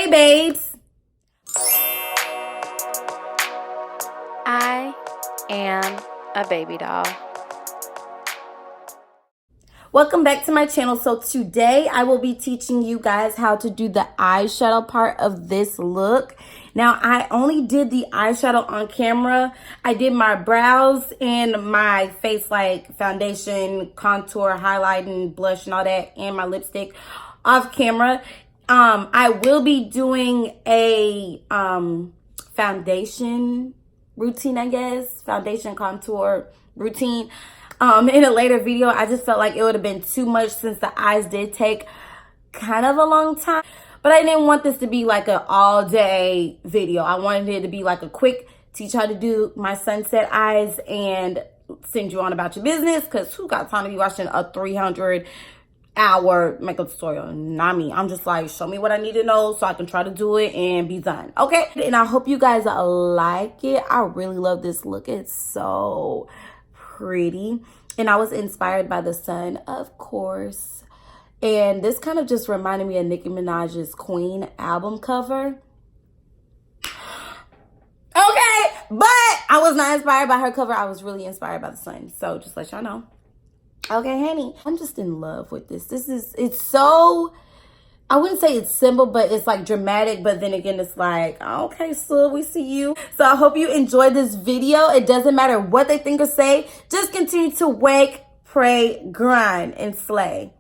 Hey babes, I am a baby doll. welcome back to my channel. So today I will be teaching you guys how to do the eyeshadow part of this look. Now I only did the eyeshadow on camera. I did my brows and my face, like foundation, contour, highlighting, blush and all that, and my lipstick off camera. I will be doing a foundation routine, I guess, foundation contour routine in a later video. I just felt like it would have been too much since the eyes did take kind of a long time, but I didn't want this to be like an all day video. I wanted it to be like a quick teach how to do my sunset eyes and send you on about your business, because who got time to be watching a 300-hour makeup tutorial? Not me. I'm just like, show me what I need to know so I can try to do it and be done. Okay, and I hope you guys like it. I really love this look. It's so pretty, and I was inspired by the sun, of course, and this kind of just reminded me of Nicki Minaj's Queen album cover. Okay, but I was not inspired by her cover. I was really inspired by the sun, so just let y'all know. Okay, honey, I'm just in love with this. It's so, I wouldn't say it's simple, but it's like dramatic, but then again, it's like, okay, so we see you. So I hope you enjoyed this video. It doesn't matter what they think or say. Just continue to wake, pray, grind, and slay.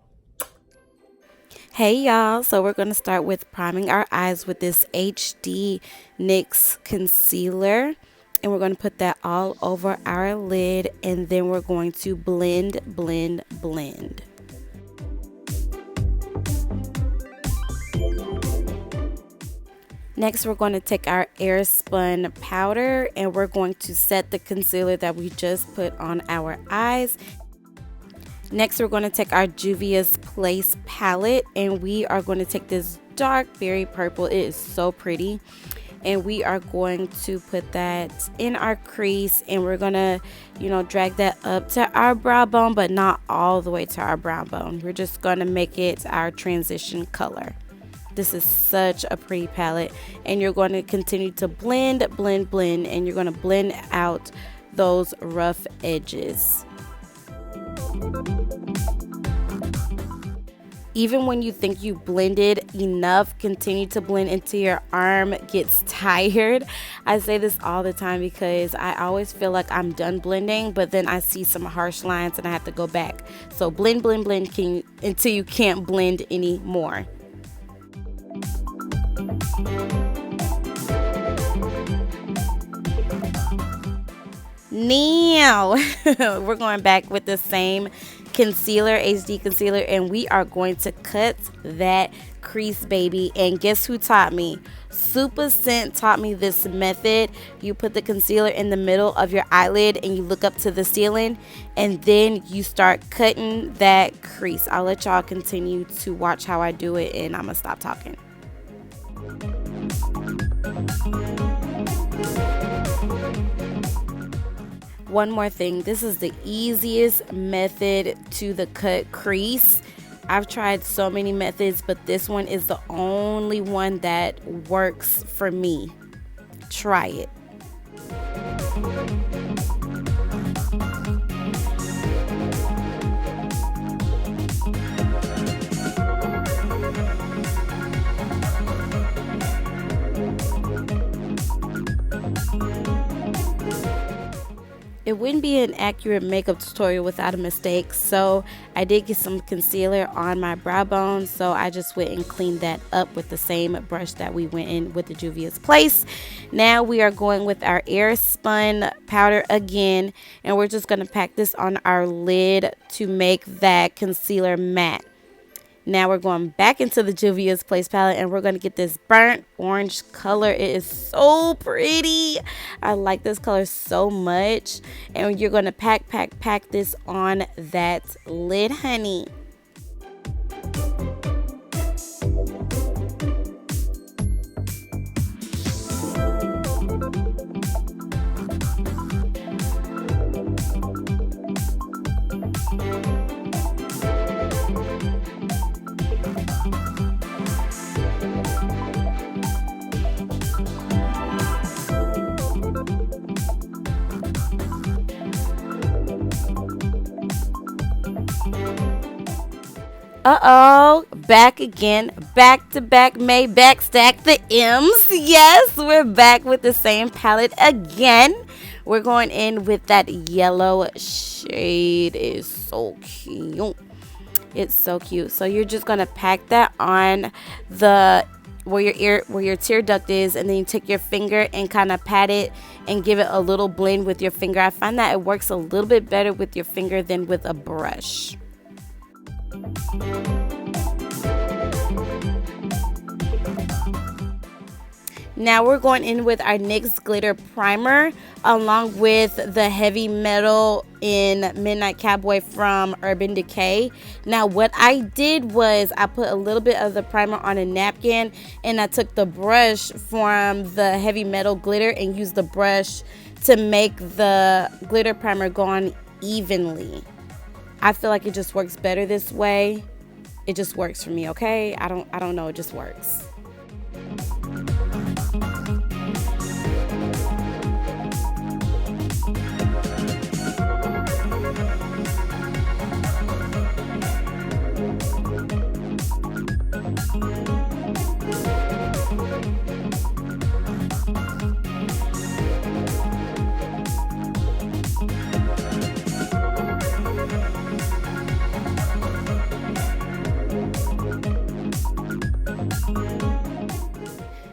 Hey y'all, so we're going to start with priming our eyes with this HD NYX concealer. And we're going to put that all over our lid, and then we're going to blend, blend, blend. Next, we're going to take our air spun powder, and we're going to set the concealer that we just put on our eyes. Next, we're going to take our Juvia's Place palette, and we are going to take this dark berry purple. It is so pretty. And we are going to put that in our crease, and we're going to, drag that up to our brow bone, but not all the way to our brow bone. We're just going to make it our transition color. This is such a pretty palette, and you're going to continue to blend, blend, blend, and you're going to blend out those rough edges. Even when you think you blended enough, continue to blend until your arm gets tired. I say this all the time because I always feel like I'm done blending, but then I see some harsh lines and I have to go back. So blend, blend, blend until you can't blend anymore. Now we're going back with the same concealer, HD concealer, and we are going to cut that crease, baby. And guess who taught me? Super Scent taught me this method. You put the concealer in the middle of your eyelid and you look up to the ceiling, and then you start cutting that crease. I'll let y'all continue to watch how I do it, and I'm gonna stop talking. One more thing, this is the easiest method to the cut crease. I've tried so many methods, but this one is the only one that works for me. Try it. It wouldn't be an accurate makeup tutorial without a mistake, so I did get some concealer on my brow bone, so I just went and cleaned that up with the same brush that we went in with the Juvia's Place. Now we are going with our air spun powder again, and we're just going to pack this on our lid to make that concealer matte. Now we're going back into the Juvia's Place palette, and we're going to get this burnt orange color. It is so pretty. I like this color so much. And you're going to pack this on that lid, honey. Uh-oh, back again, back to back, Maybach, stack the M's. Yes, we're back with the same palette again. We're going in with that yellow shade. It's so cute. It's so cute. So you're just gonna pack that on the where your tear duct is, and then you take your finger and kind of pat it and give it a little blend with your finger. I find that it works a little bit better with your finger than with a brush. Now we're going in with our NYX glitter primer along with the Heavy Metal in Midnight Cowboy from Urban Decay. Now what I did was I put a little bit of the primer on a napkin, and I took the brush from the Heavy Metal glitter and used the brush to make the glitter primer go on evenly. I feel like it just works better this way. It just works for me, okay? I don't know, it just works.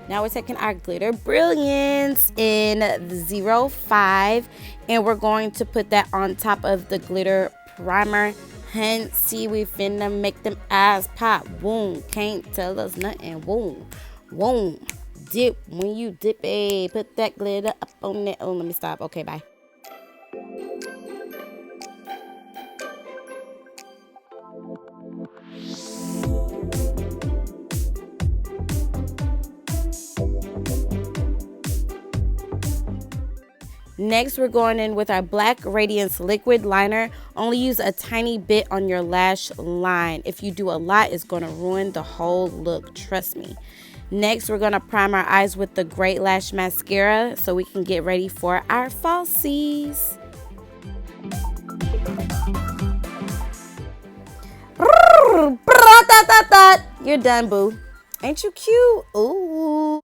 Now we're taking our Glitter Brilliance in 05, and we're going to put that on top of the glitter primer. Hence, see, we finna make them eyes pop. Boom, can't tell us nothing. Boom, boom, dip. When you dip, put that glitter up on that. Oh, let me stop. Okay, bye. Next, we're going in with our Black Radiance Liquid Liner. Only use a tiny bit on your lash line. If you do a lot, it's going to ruin the whole look. Trust me. Next, we're going to prime our eyes with the Great Lash Mascara so we can get ready for our falsies. You're done, boo. Ain't you cute? Ooh.